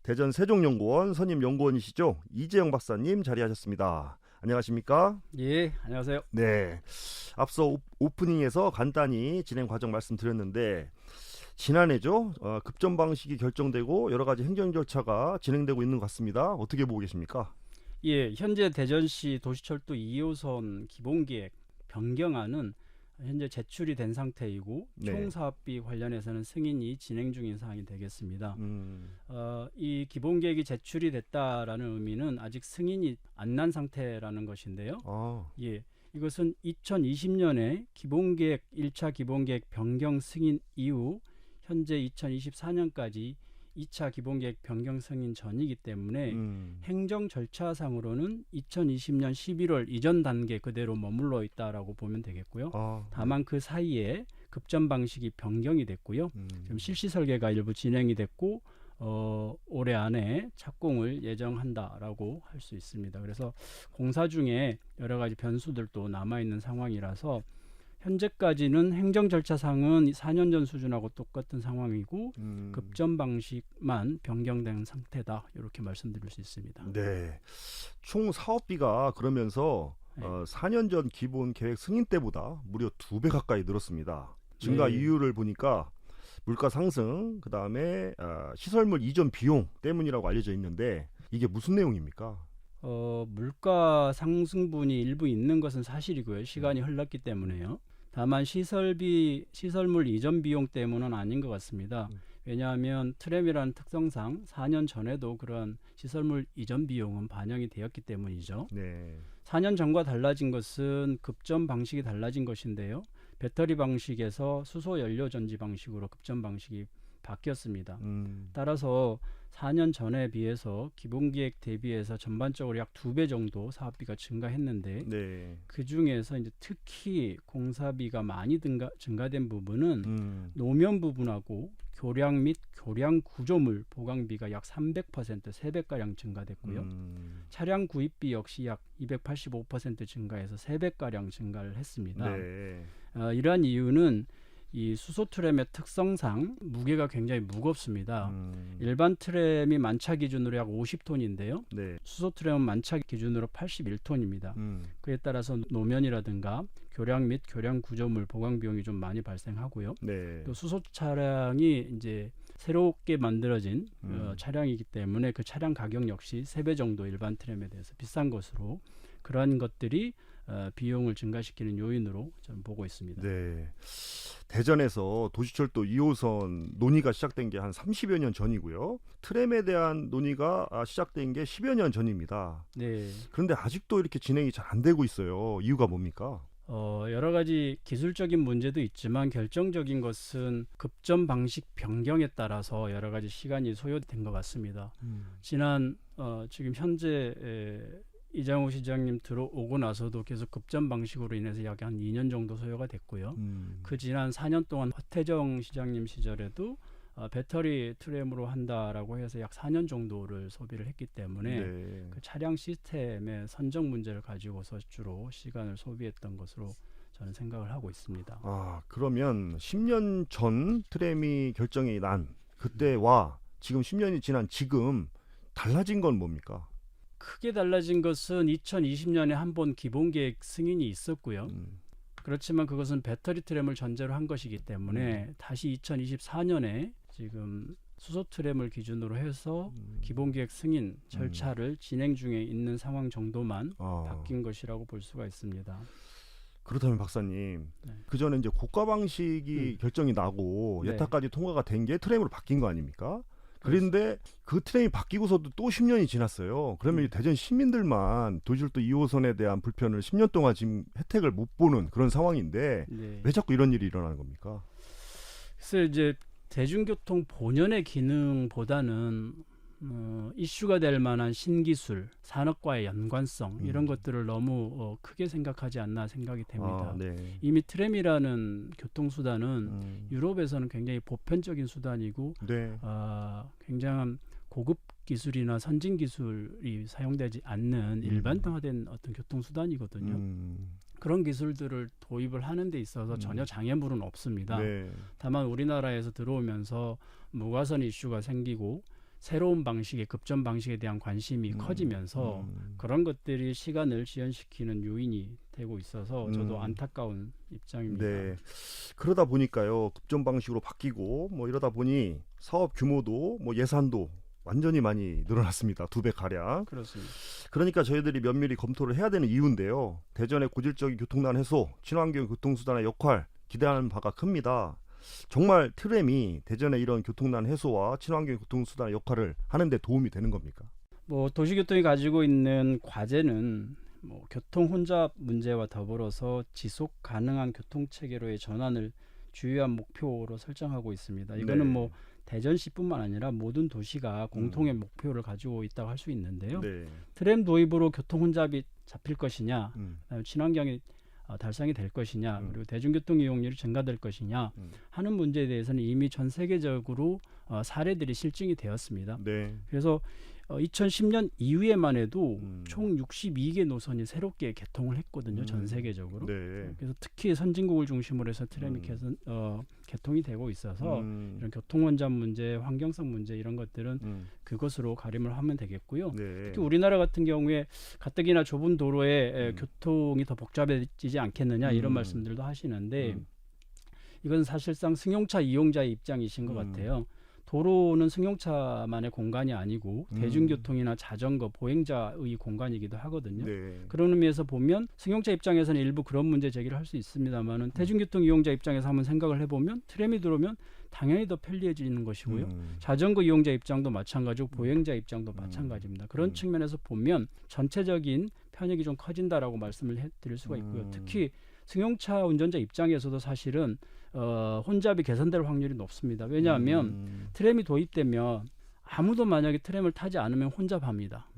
대전 세종연구원 선임 연구원이시죠? 이재영 박사님 자리하셨습니다. 안녕하십니까? 예, 안녕하세요. 네. 앞서 오프닝에서 간단히 진행 과정 말씀드렸는데 지난해죠? 급전 방식이 결정되고 여러 가지 행정 절차가 진행되고 있는 것 같습니다. 어떻게 보고 계십니까? 예, 현재 대전시 도시철도 2호선 기본계획 변경안은 현재 제출이 된 상태이고 네. 총사업비 관련해서는 승인이 진행 중인 사항이 되겠습니다. 음, 이 기본계획이 제출이 됐다라는 의미는 아직 승인이 안 난 상태라는 것인데요. 아, 예, 이것은 2020년에 기본계획 1차 기본계획 변경 승인 이후 현재 2024년까지 2차 기본계획 변경 승인 전이기 때문에 행정 절차상으로는 2020년 11월 이전 단계 그대로 머물러 있다라고 보면 되겠고요. 다만 그 사이에 급전 방식이 변경이 됐고요. 지금 실시 설계가 일부 진행이 됐고 올해 안에 착공을 예정한다라고 할 수 있습니다. 그래서 공사 중에 여러 가지 변수들도 남아있는 상황이라서 현재까지는 행정 절차상은 4년 전 수준하고 똑같은 상황이고 급전 방식만 변경된 상태다. 이렇게 말씀드릴 수 있습니다. 네. 총 사업비가 그러면서 네. 4년 전 기본 계획 승인 때보다 무려 2배 가까이 늘었습니다. 증가 네. 이유를 보니까 물가 상승, 그 다음에 시설물 이전 비용 때문이라고 알려져 있는데 이게 무슨 내용입니까? 물가 상승분이 일부 있는 것은 사실이고요. 시간이 흘렀기 때문에요. 다만 시설물 이전 비용 때문은 아닌 것 같습니다. 왜냐하면 트램이라는 특성상 4년 전에도 그런 시설물 이전 비용은 반영이 되었기 때문이죠. 네. 4년 전과 달라진 것은 급전 방식이 달라진 것인데요. 배터리 방식에서 수소 연료 전지 방식으로 급전 방식이 바뀌었습니다. 따라서 4년 전에 비해서 기본계획 대비해서 전반적으로 약 2배 정도 사업비가 증가했는데 네. 그 중에서 이제 특히 공사비가 많이 증가된 부분은 노면 부분하고 교량 및 교량 구조물 보강비가 약 300% 3배가량 증가됐고요. 차량 구입비 역시 약 285% 증가해서 3배가량 증가를 했습니다. 네. 이러한 이유는 이 수소 트램의 특성상 무게가 굉장히 무겁습니다. 일반 트램이 만차 기준으로 약 50톤인데요. 네. 수소 트램은 만차 기준으로 81톤입니다. 그에 따라서 노면이라든가 교량 및 교량 구조물 보강 비용이 좀 많이 발생하고요. 네. 또 수소 차량이 이제 새롭게 만들어진 차량이기 때문에 그 차량 가격 역시 3배 정도 일반 트램에 대해서 비싼 것으로 그러한 것들이 비용을 증가시키는 요인으로 저는 보고 있습니다. 네. 대전에서 도시철도 2호선 논의가 시작된 게 한 30여 년 전이고요. 트램에 대한 논의가 시작된 게 10여 년 전입니다. 네. 그런데 아직도 이렇게 진행이 잘 안 되고 있어요. 이유가 뭡니까? 여러 가지 기술적인 문제도 있지만 결정적인 것은 급전 방식 변경에 따라서 여러 가지 시간이 소요된 것 같습니다. 지금 현재 이장우 시장님 들어오고 나서도 계속 급전 방식으로 인해서 약 한 2년 정도 소요가 됐고요. 그 지난 4년 동안 허태정 시장님 시절에도 배터리 트램으로 한다라고 해서 약 4년 정도를 소비를 했기 때문에 네. 그 차량 시스템의 선정 문제를 가지고서 주로 시간을 소비했던 것으로 저는 생각을 하고 있습니다. 그러면 10년 전 트램이 결정이 난 그때와 지금 10년이 지난 지금 달라진 건 뭡니까? 크게 달라진 것은 2020년에 한 번 기본계획 승인이 있었고요. 그렇지만 그것은 배터리 트램을 전제로 한 것이기 때문에 다시 2024년에 지금 수소 트램을 기준으로 해서 기본계획 승인 절차를 진행 중에 있는 상황 정도만 바뀐 것이라고 볼 수가 있습니다. 그렇다면 박사님, 네. 그 전에 이제 고가 방식이 결정이 나고 네. 여타까지 통과가 된 게 트램으로 바뀐 거 아닙니까? 그런데 그 트램이 바뀌고서도 또 10년이 지났어요. 그러면 대전 시민들만 도시철도 2호선에 대한 불편을 10년 동안 지금 혜택을 못 보는 그런 상황인데 네. 왜 자꾸 이런 일이 일어나는 겁니까? 그래서 이제 대중교통 본연의 기능보다는 이슈가 될 만한 신기술, 산업과의 연관성 이런 것들을 너무 크게 생각하지 않나 생각이 됩니다. 네. 이미 트램이라는 교통수단은 유럽에서는 굉장히 보편적인 수단이고 네. 굉장한 고급 기술이나 선진 기술이 사용되지 않는 일반화된 어떤 교통수단이거든요. 그런 기술들을 도입을 하는 데 있어서 전혀 장애물은 없습니다. 네. 다만 우리나라에서 들어오면서 무가선 이슈가 생기고 새로운 방식의 급전 방식에 대한 관심이 커지면서 그런 것들이 시간을 지연시키는 요인이 되고 있어서 저도 안타까운 입장입니다. 네. 그러다 보니까요. 급전 방식으로 바뀌고 뭐 이러다 보니 사업 규모도 뭐 예산도 완전히 많이 늘어났습니다. 2배 가량. 그렇습니다. 그러니까 저희들이 면밀히 검토를 해야 되는 이유인데요. 대전의 고질적인 교통난 해소, 친환경 교통수단의 역할 기대하는 바가 큽니다. 정말 트램이 대전의 이런 교통난 해소와 친환경 교통수단의 역할을 하는 데 도움이 되는 겁니까? 뭐 도시교통이 가지고 있는 과제는 뭐 교통 혼잡 문제와 더불어서 지속 가능한 교통체계로의 전환을 주요한 목표로 설정하고 있습니다. 이거는 네. 뭐 대전시뿐만 아니라 모든 도시가 공통의 목표를 가지고 있다고 할 수 있는데요. 네. 트램 도입으로 교통 혼잡이 잡힐 것이냐, 음. 그다음에 친환경이 달성이 될 것이냐, 그리고 대중교통 이용률이 증가될 것이냐 하는 문제에 대해서는 이미 전 세계적으로 사례들이 실증이 되었습니다. 네. 그래서 2010년 이후에만 해도 총 62개 노선이 새롭게 개통을 했거든요. 전 세계적으로. 네. 그래서 특히 선진국을 중심으로 해서 트램이 개통이 되고 있어서 이런 교통 혼잡 문제, 환경성 문제 이런 것들은 그것으로 가림을 하면 되겠고요. 네. 특히 우리나라 같은 경우에 가뜩이나 좁은 도로에 교통이 더 복잡해지지 않겠느냐 이런 말씀들도 하시는데 이건 사실상 승용차 이용자의 입장이신 것 같아요. 도로는 승용차만의 공간이 아니고 대중교통이나 자전거, 보행자의 공간이기도 하거든요. 네. 그런 의미에서 보면 승용차 입장에서는 일부 그런 문제 제기를 할 수 있습니다만은 대중교통 이용자 입장에서 한번 생각을 해보면 트램이 들어오면 당연히 더 편리해지는 것이고요. 자전거 이용자 입장도 마찬가지고 보행자 입장도 마찬가지입니다. 그런 측면에서 보면 전체적인 편익이 좀 커진다라고 말씀을 드릴 수가 있고요. 특히 승용차 운전자 입장에서도 사실은 혼잡이 개선될 확률이 높습니다. 왜냐하면 트램이 도입되면 아무도 만약에 트램을 타지 않으면 혼잡합니다.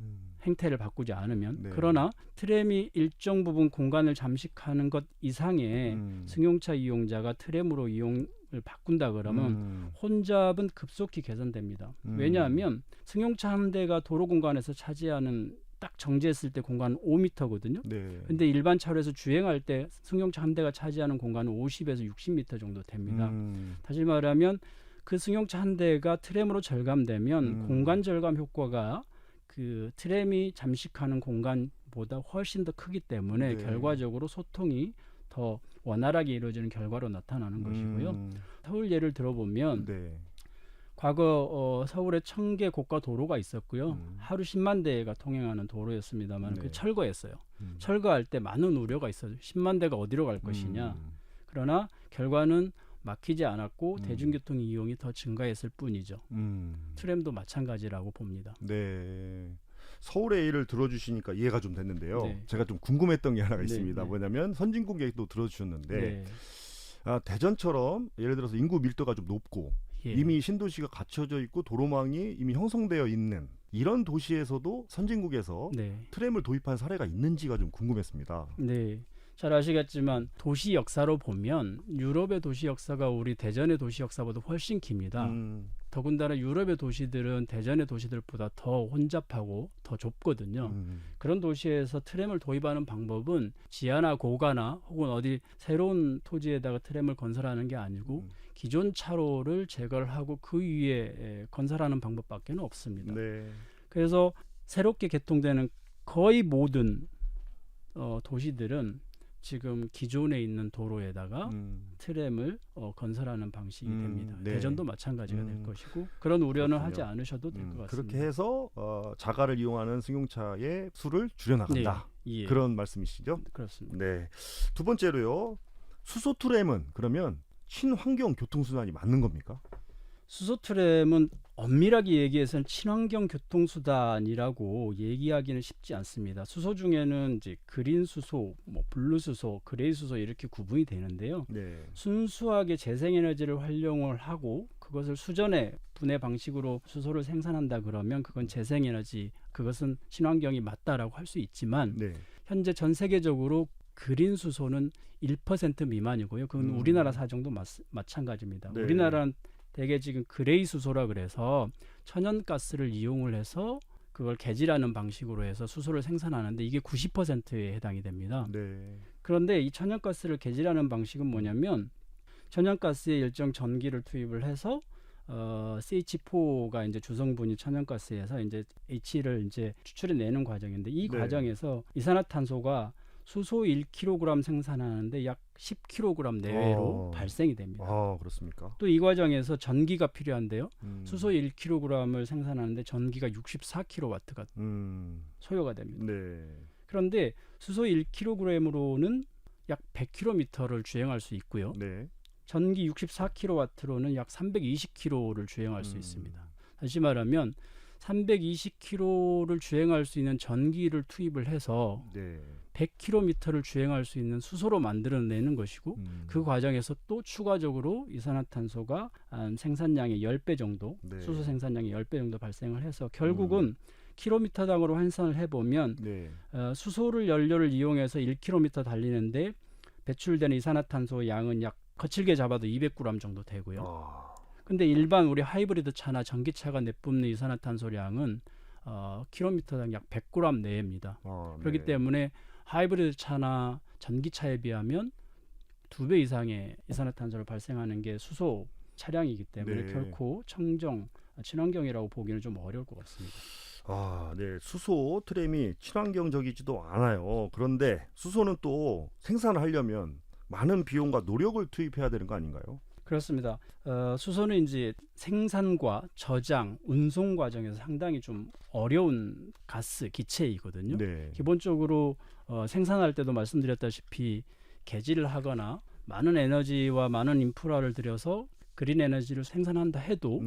행태를 바꾸지 않으면. 네. 그러나 트램이 일정 부분 공간을 잠식하는 것 이상의 승용차 이용자가 트램으로 이용을 바꾼다 그러면 혼잡은 급속히 개선됩니다. 왜냐하면 승용차 한 대가 도로 공간에서 차지하는 딱 정지했을 때 공간은 5m거든요. 네. 근데 일반 차로에서 주행할 때 승용차 한 대가 차지하는 공간은 50에서 60m 정도 됩니다. 다시 말하면 그 승용차 한 대가 트램으로 절감되면 공간 절감 효과가 그 트램이 잠식하는 공간보다 훨씬 더 크기 때문에 네. 결과적으로 소통이 더 원활하게 이루어지는 결과로 나타나는 것이고요. 서울 예를 들어보면 네. 과거 서울에 1000개 고가 도로가 있었고요. 하루 10만 대가 통행하는 도로였습니다만 네. 그 철거했어요. 철거할 때 많은 우려가 있어요. 10만 대가 어디로 갈 것이냐. 그러나 결과는 막히지 않았고 대중교통 이용이 더 증가했을 뿐이죠. 트램도 마찬가지라고 봅니다. 네. 서울의 예를 들어주시니까 이해가 좀 됐는데요. 네. 제가 좀 궁금했던 게 하나가 네, 있습니다. 네. 뭐냐면 선진국 얘기도 들어주셨는데 네. 대전처럼 예를 들어서 인구 밀도가 좀 높고 예. 이미 신도시가 갖춰져 있고 도로망이 이미 형성되어 있는 이런 도시에서도 선진국에서 네. 트램을 도입한 사례가 있는지가 좀 궁금했습니다. 네. 잘 아시겠지만 도시 역사로 보면 유럽의 도시 역사가 우리 대전의 도시 역사보다 훨씬 깁니다. 더군다나 유럽의 도시들은 대전의 도시들보다 더 혼잡하고 더 좁거든요. 그런 도시에서 트램을 도입하는 방법은 지하나 고가나 혹은 어디 새로운 토지에다가 트램을 건설하는 게 아니고 기존 차로를 제거를 하고 그 위에 건설하는 방법밖에 없습니다. 네. 그래서 새롭게 개통되는 거의 모든 도시들은 지금 기존에 있는 도로에다가 트램을 건설하는 방식이 됩니다. 네. 대전도 마찬가지가 될 것이고 그런 우려는 하지 않으셔도 될 것 같습니다. 그렇게 해서 자가를 이용하는 승용차의 수를 줄여나간다. 네. 예. 그런 말씀이시죠? 그렇습니다. 네. 두 번째로요. 수소 트램은 그러면 친환경 교통수단이 맞는 겁니까? 수소 트램은 엄밀하게 얘기해서는 친환경 교통수단이라고 얘기하기는 쉽지 않습니다. 수소 중에는 이제 그린 수소, 뭐 블루 수소, 그레이 수소 이렇게 구분이 되는데요. 네. 순수하게 재생에너지를 활용을 하고 그것을 수전의 분해 방식으로 수소를 생산한다 그러면 그건 재생에너지, 그것은 친환경이 맞다라고 할 수 있지만 네. 현재 전 세계적으로 그린 수소는 1% 미만이고요. 그건 우리나라 사정도 마찬가지입니다. 네. 우리나라는 대개 지금 그레이 수소라 그래서 천연가스를 이용을 해서 그걸 개질하는 방식으로 해서 수소를 생산하는데 이게 90%에 해당이 됩니다. 네. 그런데 이 천연가스를 개질하는 방식은 뭐냐면 천연가스에 일정 전기를 투입을 해서 CH4가 이제 주성분이 천연가스에서 이제 H를 이제 추출해 내는 과정인데 이 네. 과정에서 이산화탄소가 수소 1kg 생산하는데 약 10kg 내외로 발생이 됩니다. 아, 그렇습니까? 또 이 과정에서 전기가 필요한데요. 음. 수소 1kg을 생산하는데 전기가 64kW가 소요가 됩니다. 네. 그런데 수소 1kg으로는 약 100km를 주행할 수 있고요. 네. 전기 64kW로는 약 320km를 주행할 수 있습니다. 다시 말하면 320km를 주행할 수 있는 전기를 투입을 해서 네. 100km를 주행할 수 있는 수소로 만들어내는 것이고 그 과정에서 또 추가적으로 이산화탄소가 한 생산량의 10배 정도, 네. 수소 생산량의 10배 정도 발생을 해서 결국은 킬로미터당으로 환산을 해보면 네. 수소를 연료를 이용해서 1km 달리는데 배출되는 이산화탄소 양은 약 거칠게 잡아도 200g 정도 되고요. 근데 일반 우리 하이브리드 차나 전기차가 내뿜는 이산화탄소량은 킬로미터당 약 100g 내외입니다. 그렇기 네. 때문에 하이브리드 차나 전기차에 비하면 2배 이상의 이산화탄소를 발생하는 게 수소 차량이기 때문에 네. 결코 청정, 친환경이라고 보기는 좀 어려울 것 같습니다. 네. 수소 트램이 친환경적이지도 않아요. 그런데 수소는 또 생산을 하려면 많은 비용과 노력을 투입해야 되는 거 아닌가요? 그렇습니다. 수소는 이제 생산과 저장, 운송 과정에서 상당히 좀 어려운 가스, 기체이거든요. 네. 기본적으로 생산할 때도 말씀드렸다시피 개질을 하거나 많은 에너지와 많은 인프라를 들여서 그린 에너지를 생산한다 해도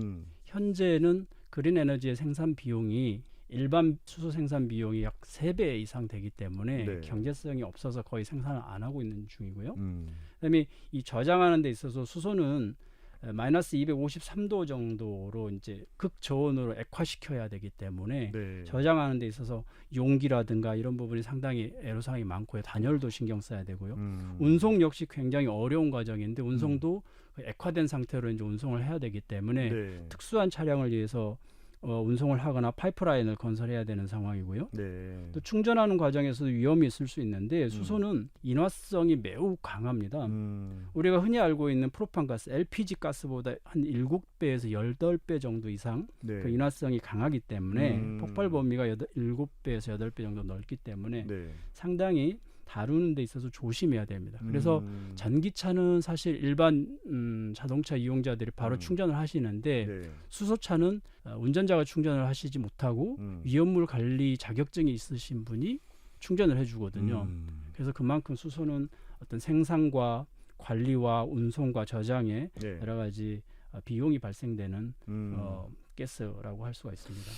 현재는 그린 에너지의 생산 비용이 일반 수소 생산 비용이 약 3배 이상 되기 때문에 네. 경제성이 없어서 거의 생산을 안 하고 있는 중이고요. 음. 그다음에 이 저장하는 데 있어서 수소는 마이너스 253도 정도로 이제 극저온으로 액화시켜야 되기 때문에 네. 저장하는 데 있어서 용기라든가 이런 부분이 상당히 애로사항이 많고요. 단열도 신경 써야 되고요. 운송 역시 굉장히 어려운 과정인데 운송도 액화된 상태로 이제 운송을 해야 되기 때문에 네. 특수한 차량을 위해서 운송을 하거나 파이프라인을 건설해야 되는 상황이고요. 네. 또 충전하는 과정에서도 위험이 있을 수 있는데 수소는 인화성이 매우 강합니다. 우리가 흔히 알고 있는 프로판가스, LPG 가스보다 한 7배에서 8배 정도 이상 네. 그 인화성이 강하기 때문에 폭발 범위가 7배에서 8배 정도 넓기 때문에 네. 상당히 다루는 데 있어서 조심해야 됩니다. 그래서 전기차는 사실 일반 자동차 이용자들이 바로 충전을 하시는데 네. 수소차는 운전자가 충전을 하시지 못하고 위험물 관리 자격증이 있으신 분이 충전을 해주거든요. 그래서 그만큼 수소는 어떤 생산과 관리와 운송과 저장에 네. 여러 가지 비용이 발생되는 가스라고 할 수가 있습니다.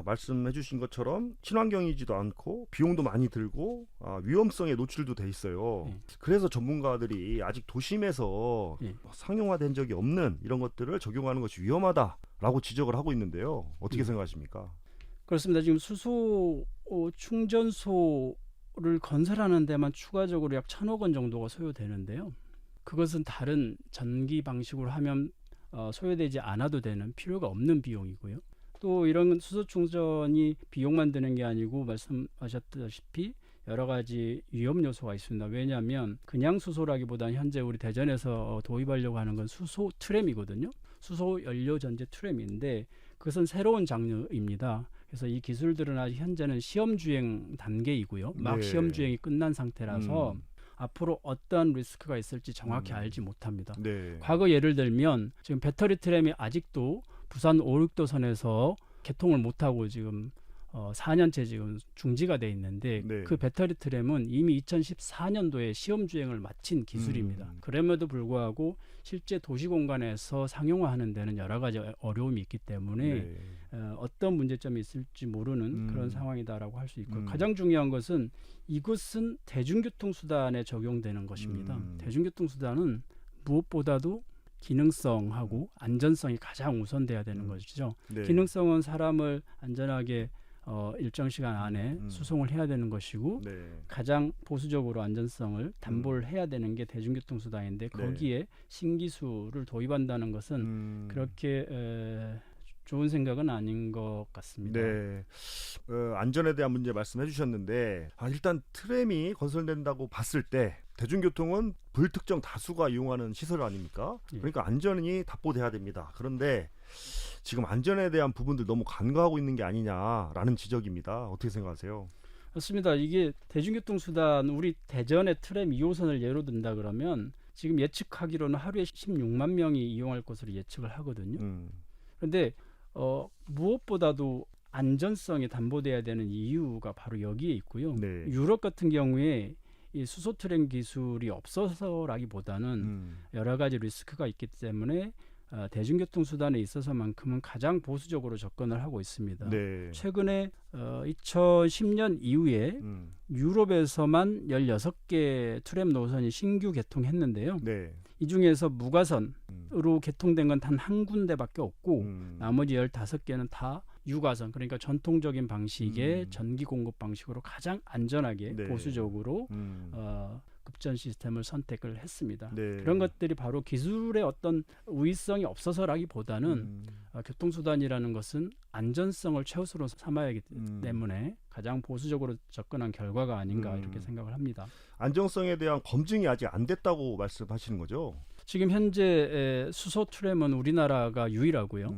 말씀해 주신 것처럼 친환경이지도 않고 비용도 많이 들고 위험성에 노출도 돼 있어요. 네. 그래서 전문가들이 아직 도심에서 네. 상용화된 적이 없는 이런 것들을 적용하는 것이 위험하다라고 지적을 하고 있는데요. 어떻게 네. 생각하십니까? 그렇습니다. 지금 수소 충전소를 건설하는 데만 추가적으로 약 1,000억 원 정도가 소요되는데요. 그것은 다른 전기 방식으로 하면 소요되지 않아도 되는 필요가 없는 비용이고요. 또 이런 수소 충전이 비용만 드는 게 아니고 말씀하셨다시피 여러 가지 위험 요소가 있습니다. 왜냐하면 그냥 수소라기보다는 현재 우리 대전에서 도입하려고 하는 건 수소 트램이거든요. 수소 연료 전제 트램인데 그것은 새로운 장르입니다. 그래서 이 기술들은 아직 현재는 시험 주행 단계이고요. 막 네. 시험 주행이 끝난 상태라서 앞으로 어떤 리스크가 있을지 정확히 알지 못합니다. 네. 과거 예를 들면 지금 배터리 트램이 아직도 부산 5, 6도선에서 개통을 못하고 지금 4년째 지금 중지가 돼 있는데 네. 그 배터리 트램은 이미 2014년도에 시험 주행을 마친 기술입니다. 그럼에도 불구하고 실제 도시 공간에서 상용화하는 데는 여러 가지 어려움이 있기 때문에 네. 어떤 문제점이 있을지 모르는 그런 상황이다라고 할 수 있고 가장 중요한 것은 이것은 대중교통 수단에 적용되는 것입니다. 대중교통 수단은 무엇보다도 기능성하고 안전성이 가장 우선돼야 되는 것이죠. 네. 기능성은 사람을 안전하게 일정 시간 안에 수송을 해야 되는 것이고 네. 가장 보수적으로 안전성을 담보를 해야 되는 게 대중교통 수단인데 거기에 신기술을 도입한다는 것은 그렇게 좋은 생각은 아닌 것 같습니다. 네, 안전에 대한 문제 말씀해 주셨는데 일단 트램이 건설된다고 봤을 때 대중교통은 불특정 다수가 이용하는 시설 아닙니까? 예. 그러니까 안전이 답보돼야 됩니다. 그런데 지금 안전에 대한 부분들 너무 간과하고 있는 게 아니냐라는 지적입니다. 어떻게 생각하세요? 맞습니다. 이게 대중교통 수단 우리 대전의 트램 2호선을 예로 든다 그러면 지금 예측하기로는 하루에 16만 명이 이용할 것으로 예측을 하거든요. 그런데 무엇보다도 안전성이 담보돼야 되는 이유가 바로 여기에 있고요. 네. 유럽 같은 경우에 이 수소 트램 기술이 없어서라기보다는 여러 가지 리스크가 있기 때문에 대중교통 수단에 있어서만큼은 가장 보수적으로 접근을 하고 있습니다. 네. 최근에 2010년 이후에 유럽에서만 16개 트램 노선이 신규 개통했는데요. 네. 이 중에서 무가선으로 개통된 건 단 한 군데밖에 없고 나머지 15개는 다 유가선, 그러니까 전통적인 방식의 전기 공급 방식으로 가장 안전하게 네. 보수적으로 급전 시스템을 선택을 했습니다. 네. 그런 것들이 바로 기술의 어떤 우위성이 없어서라기보다는 교통수단이라는 것은 안전성을 최우선으로 삼아야 하기 때문에 가장 보수적으로 접근한 결과가 아닌가 이렇게 생각을 합니다. 안정성에 대한 검증이 아직 안 됐다고 말씀하시는 거죠? 지금 현재 수소 트램은 우리나라가 유일하고요.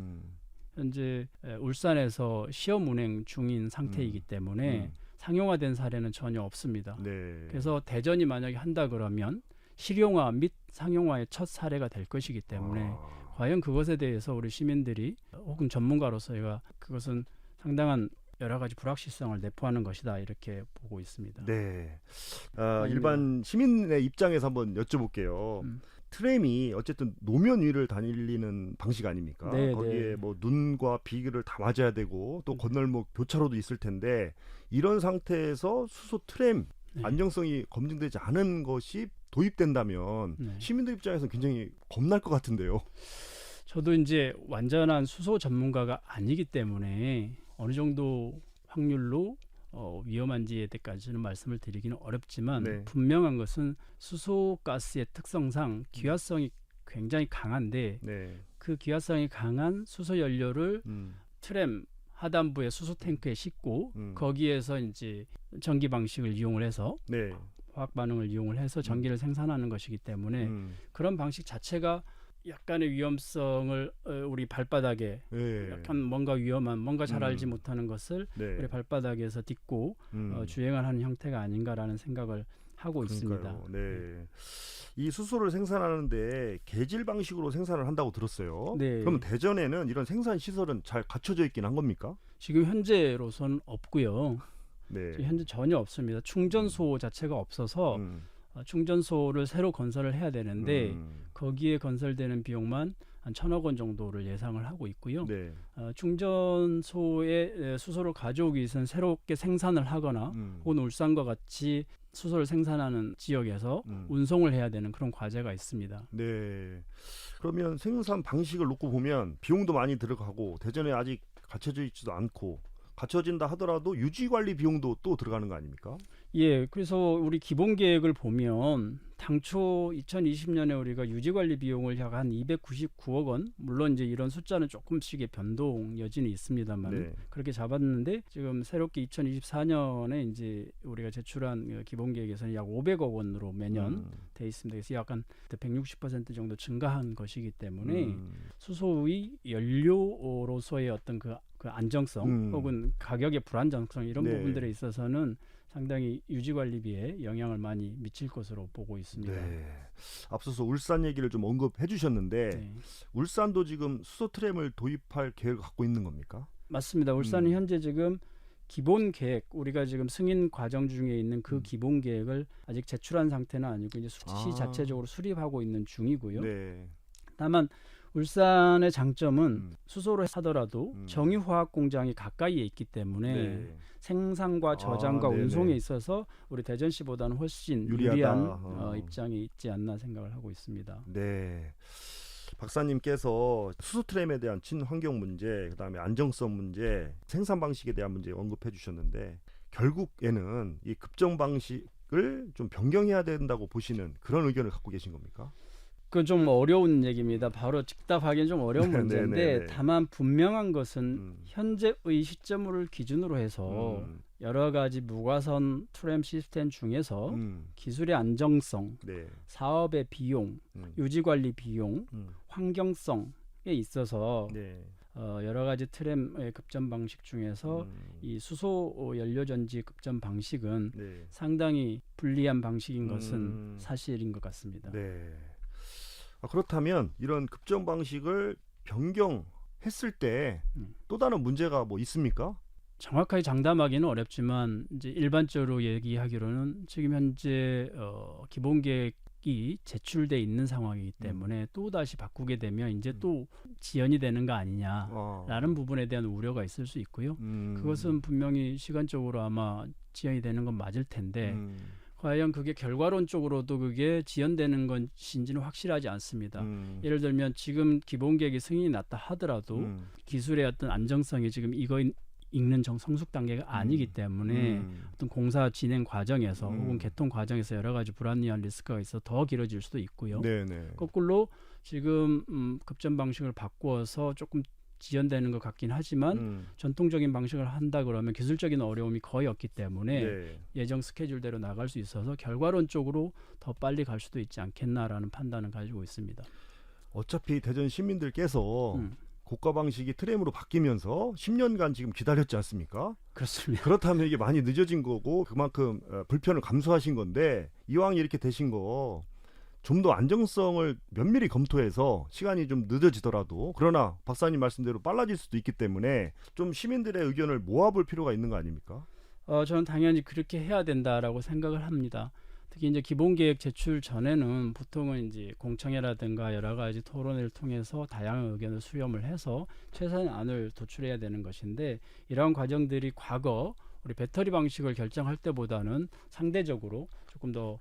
현재 울산에서 시험 운행 중인 상태이기 때문에 상용화된 사례는 전혀 없습니다. 네. 그래서 대전이 만약에 한다 그러면 실용화 및 상용화의 첫 사례가 될 것이기 때문에 과연 그것에 대해서 우리 시민들이 혹은 전문가로서가 그것은 상당한 여러 가지 불확실성을 내포하는 것이다 이렇게 보고 있습니다. 네. 일반 시민의 입장에서 한번 여쭤볼게요. 트램이 어쨌든 노면 위를 달리는 방식 아닙니까? 네, 거기에 네. 뭐 눈과 비를 다 맞아야 되고 또 건널목 교차로도 있을 텐데 이런 상태에서 수소 트램 네. 안정성이 검증되지 않은 것이 도입된다면 네. 시민들 입장에서 굉장히 겁날 것 같은데요. 저도 이제 완전한 수소 전문가가 아니기 때문에 어느 정도 확률로 위험한지에 대해서는 말씀을 드리기는 어렵지만 네. 분명한 것은 수소가스의 특성상 기화성이 굉장히 강한데 네. 그 기화성이 강한 수소 연료를 트램 하단부의 수소 탱크에 싣고 거기에서 이제 전기 방식을 이용을 해서 네. 화학 반응을 이용을 해서 전기를 생산하는 것이기 때문에 그런 방식 자체가 약간의 위험성을 우리 발바닥에 네. 약간 뭔가 위험한 뭔가 잘 알지 못하는 것을 네. 우리 발바닥에서 딛고 주행을 하는 형태가 아닌가라는 생각을 하고 그러니까요. 있습니다. 네. 이 수소를 생산하는데 계질 방식으로 생산을 한다고 들었어요. 네. 그러면 대전에는 이런 생산 시설은 잘 갖춰져 있긴 한 겁니까? 지금 현재로서는 없고요. 네. 지금 현재 전혀 없습니다. 충전소 자체가 없어서 충전소를 새로 건설을 해야 되는데 거기에 건설되는 비용만 한 1,000억 원 정도를 예상을 하고 있고요. 네. 충전소에 수소를 가져오기 위해서는 새롭게 생산을 하거나 혹은 울산과 같이 수소를 생산하는 지역에서 운송을 해야 되는 그런 과제가 있습니다. 네. 그러면 생산 방식을 놓고 보면 비용도 많이 들어가고 대전에 아직 갖춰져 있지도 않고 갖춰진다 하더라도 유지 관리 비용도 또 들어가는 거 아닙니까? 예, 그래서 우리 기본 계획을 보면 당초 2020년에 우리가 유지 관리 비용을 약 한 299억 원, 물론 이제 이런 숫자는 조금씩의 변동 여지는 있습니다만 네. 그렇게 잡았는데 지금 새롭게 2024년에 이제 우리가 제출한 기본 계획에서는 약 500억 원으로 매년 돼 있습니다. 그래서 약간 160% 정도 증가한 것이기 때문에 수소의 연료로서의 어떤 그 안정성 혹은 가격의 불안정성 이런 네. 부분들에 있어서는 상당히 유지관리비에 영향을 많이 미칠 것으로 보고 있습니다. 네. 앞서서 울산 얘기를 좀 언급해 주셨는데 네. 울산도 지금 수소 트램을 도입할 계획을 갖고 있는 겁니까? 맞습니다. 울산은 현재 지금 기본 계획, 우리가 지금 승인 과정 중에 있는 그 기본 계획을 아직 제출한 상태는 아니고 이제 시 자체적으로 수립하고 있는 중이고요. 네. 다만 울산의 장점은 수소를 하더라도 정유화학 공장이 가까이에 있기 때문에 네. 생산과 저장과 네네. 운송에 있어서 우리 대전시보다는 훨씬 유리하다. 유리한 입장이 있지 않나 생각을 하고 있습니다. 네. 박사님께서 수소 트램에 대한 친환경 문제, 그다음에 안정성 문제, 생산 방식에 대한 문제 언급해 주셨는데 결국에는 이 급정 방식을 좀 변경해야 된다고 보시는 그런 의견을 갖고 계신 겁니까? 그 좀 어려운 얘기입니다. 바로 즉답하기는 좀 어려운 문제인데 네네네. 다만 분명한 것은 음. 현재의 시점을 기준으로 해서 여러 가지 무과선 트램 시스템 중에서 기술의 안정성, 네. 사업의 비용, 음. 유지관리 비용, 음. 환경성에 있어서 네. 여러 가지 트램의 급전 방식 중에서 이 수소 연료 전지 급전 방식은 네. 상당히 불리한 방식인 것은 사실인 것 같습니다. 네. 그렇다면 이런 급전 방식을 변경했을 때 또 다른 문제가 뭐 있습니까? 정확하게 장담하기는 어렵지만 이제 일반적으로 얘기하기로는 지금 현재 기본 계획이 제출돼 있는 상황이기 때문에 또 다시 바꾸게 되면 이제 또 지연이 되는 거 아니냐라는 부분에 대한 우려가 있을 수 있고요. 그것은 분명히 시간적으로 아마 지연이 되는 건 맞을 텐데 과연 그게 결과론적으로도 그게 지연되는 것인지는 확실하지 않습니다. 예를 들면 지금 기본 계획이 승인이 났다 하더라도 기술의 어떤 안정성이 지금 이거 읽는 성숙 단계가 아니기 때문에 어떤 공사 진행 과정에서 혹은 개통 과정에서 여러 가지 불합리한 리스크가 있어 더 길어질 수도 있고요. 네네. 거꾸로 지금 급전 방식을 바꾸어서 조금 지연되는 것 같긴 하지만 전통적인 방식을 한다 그러면 기술적인 어려움이 거의 없기 때문에 네. 예정 스케줄대로 나갈 수 있어서 결과론적으로 더 빨리 갈 수도 있지 않겠나라는 판단을 가지고 있습니다. 어차피 대전 시민들께서 고가 방식이 트램으로 바뀌면서 10년간 지금 기다렸지 않습니까? 그렇습니다. 그렇다면 이게 많이 늦어진 거고 그만큼 불편을 감수하신 건데 이왕 이렇게 되신 거 좀 더 안정성을 면밀히 검토해서 시간이 좀 늦어지더라도 그러나 박사님 말씀대로 빨라질 수도 있기 때문에 좀 시민들의 의견을 모아볼 필요가 있는 거 아닙니까? 저는 당연히 그렇게 해야 된다라고 생각을 합니다. 특히 이제 기본 계획 제출 전에는 보통은 이제 공청회라든가 여러 가지 토론회를 통해서 다양한 의견을 수렴을 해서 최선의 안을 도출해야 되는 것인데 이러한 과정들이 과거 우리 배터리 방식을 결정할 때보다는 상대적으로 조금 더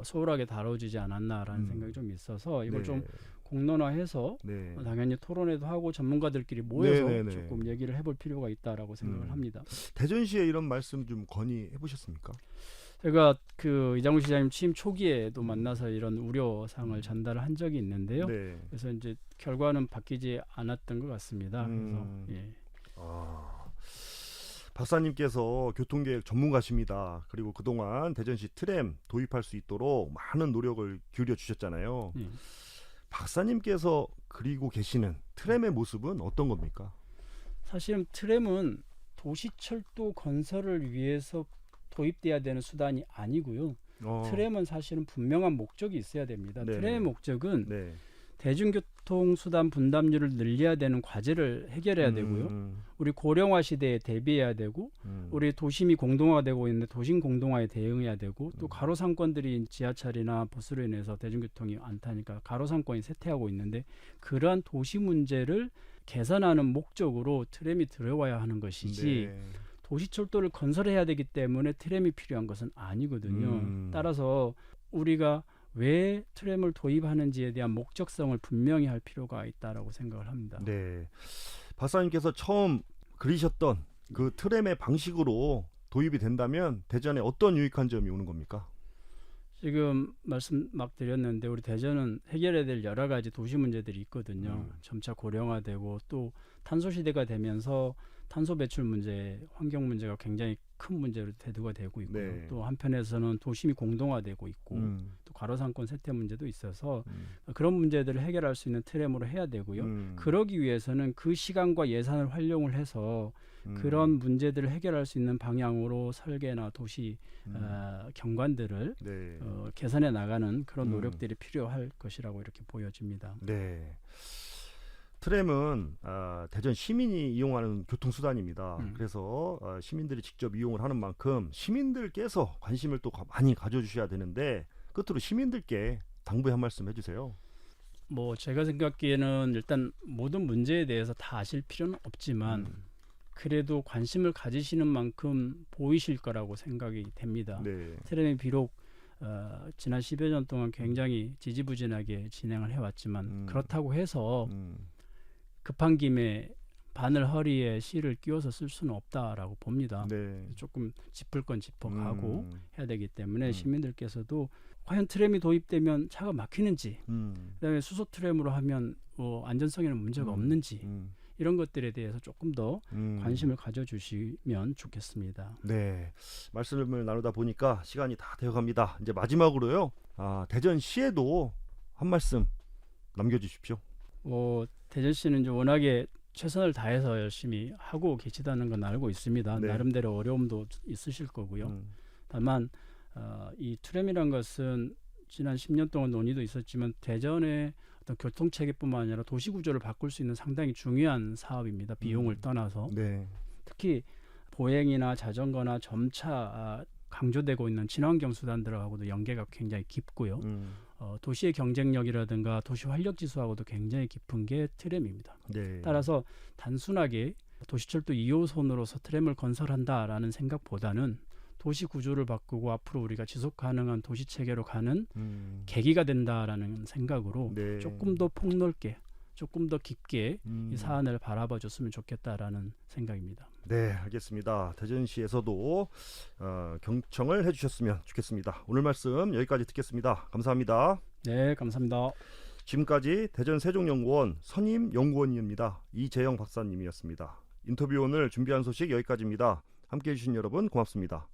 소홀하게 다뤄지지 않았나라는 생각이 좀 있어서 이걸 네. 좀 공론화해서 네. 당연히 토론회도 하고 전문가들끼리 모여서 네네네. 조금 얘기를 해볼 필요가 있다라고 생각을 합니다. 대전시에 이런 말씀 좀 건의해 보셨습니까? 제가 그 이장훈 시장님 취임 초기에도 만나서 이런 우려사항을 전달을 한 적이 있는데요. 네. 그래서 이제 결과는 바뀌지 않았던 것 같습니다. 그래서 예. 박사님께서 교통계획 전문가십니다. 그리고 그동안 대전시 트램 도입할 수 있도록 많은 노력을 기울여 주셨잖아요. 박사님께서 그리고 계시는 트램의 모습은 어떤 겁니까? 사실은 트램은 도시철도 건설을 위해서 도입돼야 되는 수단이 아니고요. 트램은 사실은 분명한 목적이 있어야 됩니다. 네네. 트램의 목적은 네. 대중교통 수단 분담률을 늘려야 되는 과제를 해결해야 되고요. 우리 고령화 시대에 대비해야 되고 우리 도심이 공동화되고 있는데 도심 공동화에 대응해야 되고 또 가로상권들이 지하철이나 버스로 인해서 대중교통이 안 타니까 가로상권이 쇠퇴하고 있는데 그러한 도시 문제를 개선하는 목적으로 트램이 들어와야 하는 것이지 네. 도시철도를 건설해야 되기 때문에 트램이 필요한 것은 아니거든요. 따라서 우리가 왜 트램을 도입하는지에 대한 목적성을 분명히 할 필요가 있다라고 생각을 합니다. 네. 박사님께서 처음 그리셨던 그 트램의 방식으로 도입이 된다면 대전에 어떤 유익한 점이 오는 겁니까? 지금 말씀 막 드렸는데 우리 대전은 해결해야 될 여러 가지 도시 문제들이 있거든요. 점차 고령화되고 또 탄소 시대가 되면서 탄소 배출 문제, 환경 문제가 굉장히 큰 문제로 대두가 되고 있고요. 네. 또 한편에서는 도심이 공동화되고 있고 또 가로상권 쇠퇴 문제도 있어서 그런 문제들을 해결할 수 있는 트램으로 해야 되고요. 그러기 위해서는 그 시간과 예산을 활용을 해서 그런 문제들을 해결할 수 있는 방향으로 설계나 도시 경관들을 네. 개선해 나가는 그런 노력들이 필요할 것이라고 이렇게 보여집니다. 네. 트램은 대전 시민이 이용하는 교통수단입니다. 그래서 시민들이 직접 이용을 하는 만큼 시민들께서 관심을 또 많이 가져주셔야 되는데 끝으로 시민들께 당부의 한 말씀 해주세요. 뭐 제가 생각하기에는 일단 모든 문제에 대해서 다 아실 필요는 없지만 그래도 관심을 가지시는 만큼 보이실 거라고 생각이 됩니다. 네. 트램이 비록 지난 10여 년 동안 굉장히 지지부진하게 진행을 해왔지만 그렇다고 해서 급한 김에 바늘 허리에 실을 끼워서 쓸 수는 없다라고 봅니다. 네. 조금 짚을 건 짚어가고 음. 해야 되기 때문에 음. 시민들께서도 과연 트램이 도입되면 차가 막히는지, 음. 그다음에 수소 트램으로 하면 안전성에는 문제가 없는지 음. 이런 것들에 대해서 조금 더 음. 관심을 가져주시면 좋겠습니다. 네, 말씀을 나누다 보니까 시간이 다 되어갑니다. 이제 마지막으로요, 대전시에도 한 말씀 남겨주십시오. 대전시는 이제 워낙에 최선을 다해서 열심히 하고 계시다는 건 알고 있습니다. 네. 나름대로 어려움도 있으실 거고요. 다만 이 트램이란 것은 지난 10년 동안 논의도 있었지만 대전의 어떤 교통체계뿐만 아니라 도시 구조를 바꿀 수 있는 상당히 중요한 사업입니다. 비용을 떠나서 네. 특히 보행이나 자전거나 점차 강조되고 있는 친환경 수단들하고도 연계가 굉장히 깊고요. 도시의 경쟁력이라든가 도시 활력 지수하고도 굉장히 깊은 게 트램입니다. 네. 따라서 단순하게 도시철도 2호선으로서 트램을 건설한다라는 생각보다는 도시 구조를 바꾸고 앞으로 우리가 지속 가능한 도시 체계로 가는 계기가 된다라는 생각으로 네. 조금 더 폭넓게, 조금 더 깊게 이 사안을 바라봐 줬으면 좋겠다라는 생각입니다. 네, 알겠습니다. 대전시에서도 경청을 해주셨으면 좋겠습니다. 오늘 말씀 여기까지 듣겠습니다. 감사합니다. 네, 감사합니다. 지금까지 대전세종연구원 선임연구원입니다. 이재영 박사님이었습니다. 인터뷰 오늘 준비한 소식 여기까지입니다. 함께해 주신 여러분 고맙습니다.